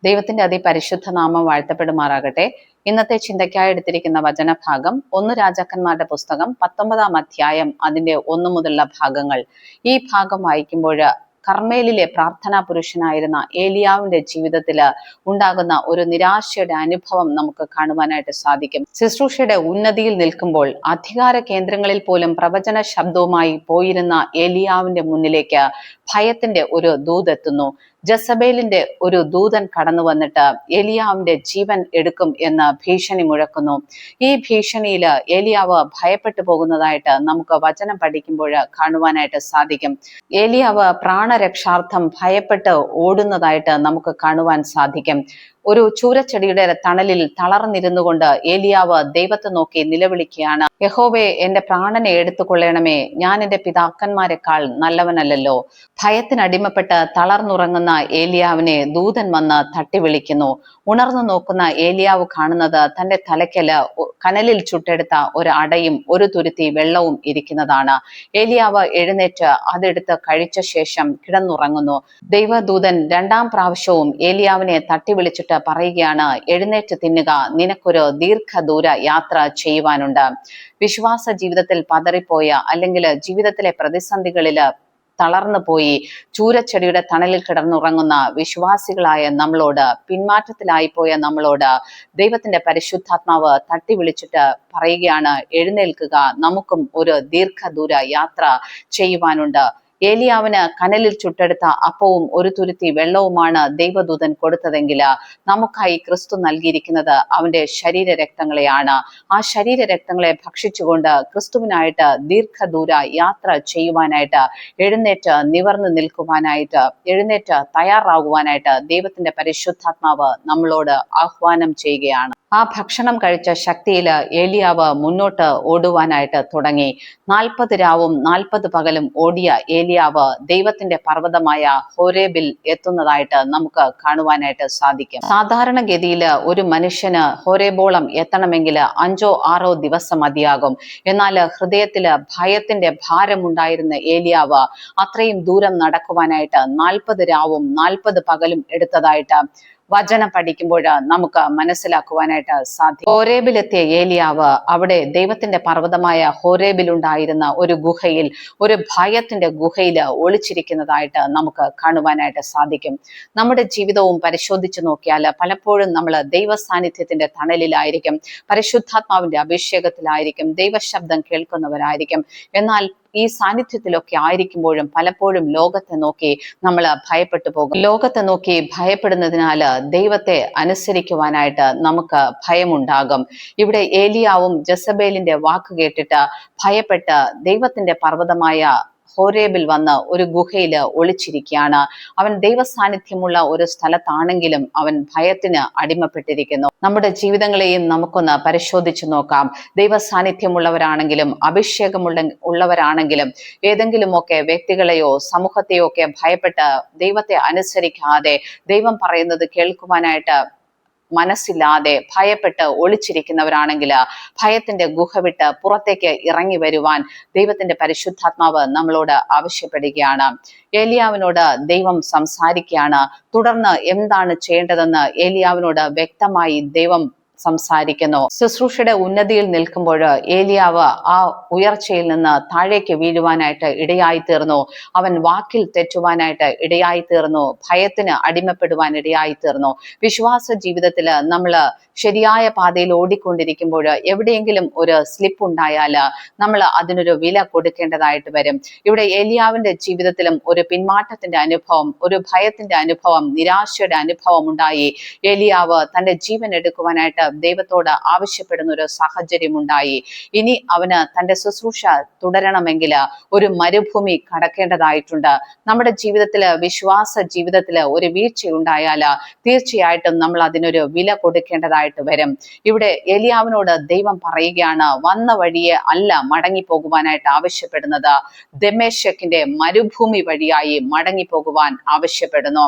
ദൈവത്തിന്റെ അതിപരിശുദ്ധ നാമം വാഴ്ത്തപ്പെടുമാറാകട്ടെ. ഇന്നത്തെ ചിന്തയ്ക്കായി എടുത്തിരിക്കുന്ന വചനഭാഗം 1 രാജാക്കന്മാരുടെ പുസ്തകം 19 അധ്യായം അതിന്റെ 1 മുതലുള്ള ഭാഗങ്ങൾ. ഈ ഭാഗം വായിക്കുമ്പോൾ കർമ്മേലിലെ പ്രാർത്ഥനാ പുരുഷനായിരുന്ന ഏലിയാവിന്റെ ജീവിതത്തിൽ ഉണ്ടാകുന്ന ഒരു നിരാശയുടെ അനുഭവം നമുക്ക് കാണുവാനായിട്ട് സാധിക്കും. ശുശ്രൂഷയുടെ ഉന്നതിയിൽ നിൽക്കുമ്പോൾ അധികാര കേന്ദ്രങ്ങളിൽ പോലും പ്രവചന ശബ്ദവുമായി പോയിരുന്ന ഏലിയാവിന്റെ മുന്നിലേക്ക് ഭയത്തിന്റെ ഒരു ദൂതെത്തുന്നു. ജസബേലിന്റെ ഒരു ദൂതൻ കടന്നു വന്നിട്ട് ഏലിയാവിന്റെ ജീവൻ എടുക്കും എന്ന് ഭീഷണി മുഴക്കുന്നു. ഈ ഭീഷണിയിൽ ഏലിയാവ് ഭയപ്പെട്ടു പോകുന്നതായിട്ട് നമുക്ക് വചനം പഠിക്കുമ്പോൾ കാണുവാനായിട്ട് സാധിക്കും. ഏലിയാവ് പ്രാണരക്ഷാർത്ഥം ഭയപ്പെട്ട് ഓടുന്നതായിട്ട് നമുക്ക് കാണുവാൻ സാധിക്കും. ഒരു ചൂരച്ചെടിയുടെ തണലിൽ തളർന്നിരുന്നു കൊണ്ട് ഏലിയാവ് ദൈവത്തെ നോക്കി നിലവിളിക്കുകയാണ്. യഹോവേ, എന്റെ പ്രാണനെ എടുത്തുകൊള്ളണമേ, ഞാൻ എന്റെ പിതാക്കന്മാരെക്കാൾ നല്ലവനല്ലല്ലോ. ഭയത്തിനടിമപ്പെട്ട് തളർന്നുറങ്ങുന്ന ഏലിയാവിനെ ദൂതൻ വന്ന് തട്ടി വിളിക്കുന്നു. ഉണർന്നു നോക്കുന്ന ഏലിയാവ് കാണുന്നത് തന്റെ തലയ്ക്കല് കനലിൽ ചുട്ടെടുത്ത ഒരു അടയും ഒരു തുരുത്തി വെള്ളവും ഇരിക്കുന്നതാണ്. ഏലിയാവ് എഴുന്നേറ്റ് അതെടുത്ത് കഴിച്ച ശേഷം കിടന്നുറങ്ങുന്നു. ദൈവദൂതൻ 2ാം പ്രാവശ്യവും ഏലിയാവിനെ തട്ടി വിളിച്ചിട്ട് പറയുകയാണ്, എഴുന്നേറ്റ് തിന്നുക, നിനക്കൊരു ദീർഘദൂര യാത്ര ചെയ്യുവാനുണ്ട്. വിശ്വാസ ജീവിതത്തിൽ പതറിപ്പോയ അല്ലെങ്കിൽ ജീവിതത്തിലെ പ്രതിസന്ധികളിൽ തളർന്നു പോയി ചൂരച്ചെടിയുടെ തണലിൽ കിടന്നുറങ്ങുന്ന വിശ്വാസികളായ നമ്മളോട്, പിന്മാറ്റത്തിലായി പോയ നമ്മളോട് ദൈവത്തിന്റെ പരിശുദ്ധാത്മാവ് തട്ടി വിളിച്ചിട്ട് പറയുകയാണ്, എഴുന്നേൽക്കുക, നമുക്കും ഒരു ദീർഘദൂര യാത്ര ചെയ്യുവാനുണ്ട്. ഏലിയാവിന് കനലിൽ ചുട്ടെടുത്ത അപ്പവും ഒരു തുരുത്തി വെള്ളവുമാണ് ദൈവദൂതൻ കൊടുത്തതെങ്കിൽ നമുക്കായി ക്രിസ്തു നൽകിയിരിക്കുന്നത് അവന്റെ ശരീര രക്തങ്ങളെയാണ്. ആ ശരീര രക്തങ്ങളെ ഭക്ഷിച്ചുകൊണ്ട് ക്രിസ്തുവിനായിട്ട് ദീർഘദൂര യാത്ര ചെയ്യുവാനായിട്ട്, എഴുന്നേറ്റ് നിവർന്നു നിൽക്കുവാനായിട്ട്, എഴുന്നേറ്റ് തയ്യാറാകുവാനായിട്ട് ദൈവത്തിന്റെ പരിശുദ്ധാത്മാവ് നമ്മളോട് ആഹ്വാനം ചെയ്യുകയാണ്. ആ ഭക്ഷണം കഴിച്ച ശക്തിയിൽ ഏലിയാവ് മുന്നോട്ട് ഓടുവാനായിട്ട് തുടങ്ങി. 40 രാവും 40 പകലും ഓടിയ ഏലിയാവ് ദൈവത്തിന്റെ പർവ്വതമായ ഹോരേബിൽ എത്തുന്നതായിട്ട് നമുക്ക് കാണുവാനായിട്ട് സാധിക്കും. സാധാരണഗതിയിൽ ഒരു മനുഷ്യന് ഹോരേബോളം എത്തണമെങ്കിൽ 5-6 ദിവസം മതിയാകും. എന്നാൽ ഹൃദയത്തില് ഭയത്തിന്റെ ഭാരമുണ്ടായിരുന്ന ഏലിയാവ് അത്രയും ദൂരം നടക്കുവാനായിട്ട് 40 രാവും 40 പകലും എടുത്തതായിട്ട് വചനം പഠിക്കുമ്പോൾ നമുക്ക് മനസ്സിലാക്കുവാനായിട്ട് സാധിക്കും. ഹോരേബിലെത്തിയ ഏലിയാവ് അവിടെ ദൈവത്തിന്റെ പർവ്വതമായ ഹോരേബിലുണ്ടായിരുന്ന ഒരു ഗുഹയിൽ, ഒരു ഭയത്തിന്റെ ഗുഹയിൽ ഒളിച്ചിരിക്കുന്നതായിട്ട് നമുക്ക് കാണുവാനായിട്ട് സാധിക്കും. നമ്മുടെ ജീവിതവും പരിശോധിച്ചു നോക്കിയാൽ പലപ്പോഴും നമ്മൾ ദൈവ സാന്നിധ്യത്തിന്റെ തണലിലായിരിക്കും, പരിശുദ്ധാത്മാവിന്റെ അഭിഷേകത്തിലായിരിക്കും, ദൈവശബ്ദം കേൾക്കുന്നവരായിരിക്കും. എന്നാൽ ഈ സാന്നിധ്യത്തിലൊക്കെ ആയിരിക്കുമ്പോഴും പലപ്പോഴും ലോകത്തെ നോക്കി നമ്മൾ ഭയപ്പെട്ടു പോകും. ലോകത്തെ നോക്കി ഭയപ്പെടുന്നതിനാൽ ദൈവത്തെ അനുസരിക്കുവാനായിട്ട് നമുക്ക് ഭയമുണ്ടാകും. ഇവിടെ ഏലിയാവും ജസബേലിന്റെ വാക്ക് കേട്ടിട്ട് ഭയപ്പെട്ട് ദൈവത്തിന്റെ പർവ്വതമായ ഹോരേബിൽ വന്ന് ഒരു ഗുഹയിൽ ഒളിച്ചിരിക്കുകയാണ്. അവൻ ദൈവ സാന്നിധ്യമുള്ള ഒരു സ്ഥലത്താണെങ്കിലും അവൻ ഭയത്തിന് അടിമപ്പെട്ടിരിക്കുന്നു. നമ്മുടെ ജീവിതങ്ങളെയും നമുക്കൊന്ന് പരിശോധിച്ചു നോക്കാം. ദൈവ സാന്നിധ്യമുള്ളവരാണെങ്കിലും അഭിഷേകമുള്ളവരാണെങ്കിലും ഏതെങ്കിലുമൊക്കെ വ്യക്തികളെയോ സമൂഹത്തെയോ ഒക്കെ ഭയപ്പെട്ട് ദൈവത്തെ അനുസരിക്കാതെ, ദൈവം പറയുന്നത് കേൾക്കുവാനായിട്ട് മനസ്സില്ലാതെ ഭയപ്പെട്ട് ഒളിച്ചിരിക്കുന്നവരാണെങ്കിൽ ഭയത്തിന്റെ ഗുഹ വിട്ട് പുറത്തേക്ക് ഇറങ്ങി വരുവാൻ ദൈവത്തിന്റെ പരിശുദ്ധാത്മാവ് നമ്മളോട് ആവശ്യപ്പെടുകയാണ്. ഏലിയാവിനോട് ദൈവം സംസാരിക്കുകയാണ്. തുടർന്ന് എന്താണ് ചെയ്യേണ്ടതെന്ന് ഏലിയാവിനോട് വ്യക്തമായി ദൈവം സംസാരിക്കുന്നു. ശുശ്രൂഷയുടെ ഉന്നതിയിൽ നിൽക്കുമ്പോൾ ഏലിയാവ് ആ ഉയർച്ചയിൽ നിന്ന് താഴേക്ക് വീഴുവാനായിട്ട് ഇടയായി തീർന്നു. അവൻ വാക്കിൽ തെറ്റുവാനായിട്ട് ഇടയായി തീർന്നു. ഭയത്തിന് അടിമപ്പെടുവാൻ ഇടയായി തീർന്നു. വിശ്വാസ ജീവിതത്തിൽ നമ്മൾ ശരിയായ പാതയിൽ ഓടിക്കൊണ്ടിരിക്കുമ്പോൾ എവിടെയെങ്കിലും ഒരു സ്ലിപ്പ് ഉണ്ടായാൽ നമ്മൾ അതിനൊരു വില കൊടുക്കേണ്ടതായിട്ട് വരും. ഇവിടെ ഏലിയാവിന്റെ ജീവിതത്തിലും ഒരു പിന്മാറ്റത്തിന്റെ അനുഭവം, ഒരു ഭയത്തിന്റെ അനുഭവം, നിരാശയുടെ അനുഭവം ഉണ്ടായി. ഏലിയാവ് തന്റെ ജീവൻ എടുക്കുവാനായിട്ട് ദൈവത്തോട് ആവശ്യപ്പെടുന്ന ഒരു സാഹചര്യം ഉണ്ടായി. ഇനി അവന് തന്റെ ശുശ്രൂഷ തുടരണമെങ്കിൽ ഒരു മരുഭൂമി കടക്കേണ്ടതായിട്ടുണ്ട്. നമ്മുടെ ജീവിതത്തില്, വിശ്വാസ ജീവിതത്തില് ഒരു വീഴ്ചയുണ്ടായാൽ തീർച്ചയായിട്ടും നമ്മൾ അതിനൊരു വില കൊടുക്കേണ്ടതായിട്ട് വരും. ഇവിടെ ഏലിയാവിനോട് ദൈവം പറയുകയാണ്, വന്ന വഴിയെ അല്ല മടങ്ങി പോകുവാനായിട്ട് ആവശ്യപ്പെടുന്നത്, ദമ്മേശക്കിന്റെ മരുഭൂമി വഴിയായി മടങ്ങി പോകുവാൻ ആവശ്യപ്പെടുന്നു.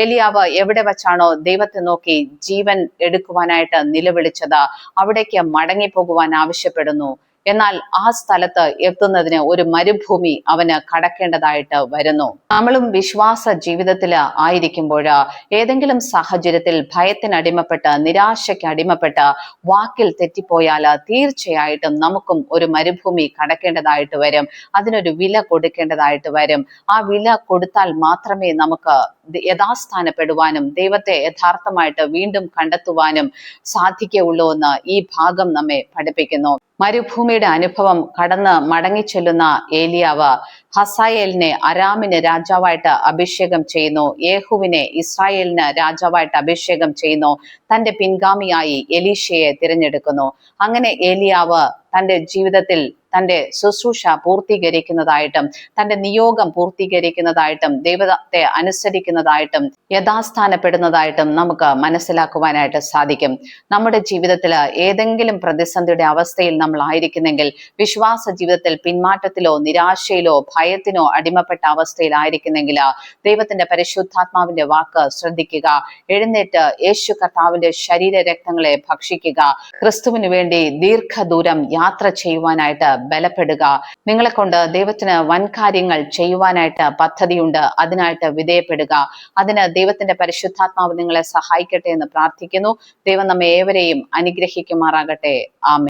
ഏലിയാവ് എവിടെ വെച്ചാണോ ദൈവത്തെ നോക്കി ജീവൻ എടുക്കുവാനായിട്ട് നിലവിളിച്ചത് അവിടേക്ക് മടങ്ങി പോകുവാൻ ആവശ്യപ്പെടുന്നു. എന്നാൽ ആ സ്ഥലത്ത് എത്തുന്നതിന് ഒരു മരുഭൂമി അവന് കടക്കേണ്ടതായിട്ട് വരുന്നു. നമ്മളും വിശ്വാസ ജീവിതത്തിൽ ആയിരിക്കുമ്പോൾ ഏതെങ്കിലും സാഹചര്യത്തിൽ ഭയത്തിനടിമപ്പെട്ട് നിരാശയ്ക്ക് അടിമപ്പെട്ട് വാക്കിൽ തെറ്റിപ്പോയാൽ തീർച്ചയായിട്ടും നമുക്കും ഒരു മരുഭൂമി കടക്കേണ്ടതായിട്ട് വരും. അതിനൊരു വില കൊടുക്കേണ്ടതായിട്ട് വരും. ആ വില കൊടുത്താൽ മാത്രമേ നമുക്ക് യഥാസ്ഥാനപ്പെടുവാനും ദൈവത്തെ യഥാർത്ഥമായിട്ട് വീണ്ടും കണ്ടെത്തുവാനും സാധിക്കുകയുള്ളൂ എന്ന് ഈ ഭാഗം നമ്മെ പഠിപ്പിക്കുന്നു. മരുഭൂമിയുടെ അനുഭവം കടന്ന് മടങ്ങിച്ചെല്ലുന്ന ഏലിയാവ് ഹസായേലിനെ അരാമിന് രാജാവായിട്ട് അഭിഷേകം ചെയ്യുന്നു. യേഹുവിനെ ഇസ്രായേലിന് രാജാവായിട്ട് അഭിഷേകം ചെയ്യുന്നു. തന്റെ പിൻഗാമിയായി എലീശയെ തിരഞ്ഞെടുക്കുന്നു. അങ്ങനെ ഏലിയാവ് തന്റെ ജീവിതത്തിൽ തന്റെ ശുശ്രൂഷ പൂർത്തീകരിക്കുന്നതായിട്ടും തന്റെ നിയോഗം പൂർത്തീകരിക്കുന്നതായിട്ടും ദൈവത്തെ അനുസരിക്കുന്നതായിട്ടും യഥാസ്ഥാനപ്പെടുന്നതായിട്ടും നമുക്ക് മനസ്സിലാക്കുവാനായിട്ട് സാധിക്കും. നമ്മുടെ ജീവിതത്തിൽ ഏതെങ്കിലും പ്രതിസന്ധിയുടെ അവസ്ഥയിൽ നമ്മൾ ആയിരിക്കുന്നെങ്കിൽ, വിശ്വാസ ജീവിതത്തിൽ പിന്മാറ്റത്തിലോ നിരാശയിലോ ഭയത്തിനോ അടിമപ്പെട്ട അവസ്ഥയിലായിരിക്കുന്നെങ്കിൽ ദൈവത്തിന്റെ പരിശുദ്ധാത്മാവിന്റെ വാക്ക് ശ്രദ്ധിക്കുക. എഴുന്നേറ്റ് യേശു കർത്താവിന്റെ ശരീര രക്തങ്ങളെ ഭക്ഷിക്കുക. ക്രിസ്തുവിന് വേണ്ടി ദീർഘദൂരം യാത്ര ചെയ്യുവാനായിട്ട് ബലപ്പെടുക. നിങ്ങളെ കൊണ്ട് ദൈവത്തിന് വൻ കാര്യങ്ങൾ ചെയ്യുവാനായിട്ട് പദ്ധതിയുണ്ട്. അതിനായിട്ട് വിധേയപ്പെടുക. അതിന് ദൈവത്തിന്റെ പരിശുദ്ധാത്മാവ് നിങ്ങളെ സഹായിക്കട്ടെ എന്ന് പ്രാർത്ഥിക്കുന്നു. ദൈവം നമ്മെ ഏവരെയും അനുഗ്രഹിക്കുമാറാകട്ടെ. ആമേൻ.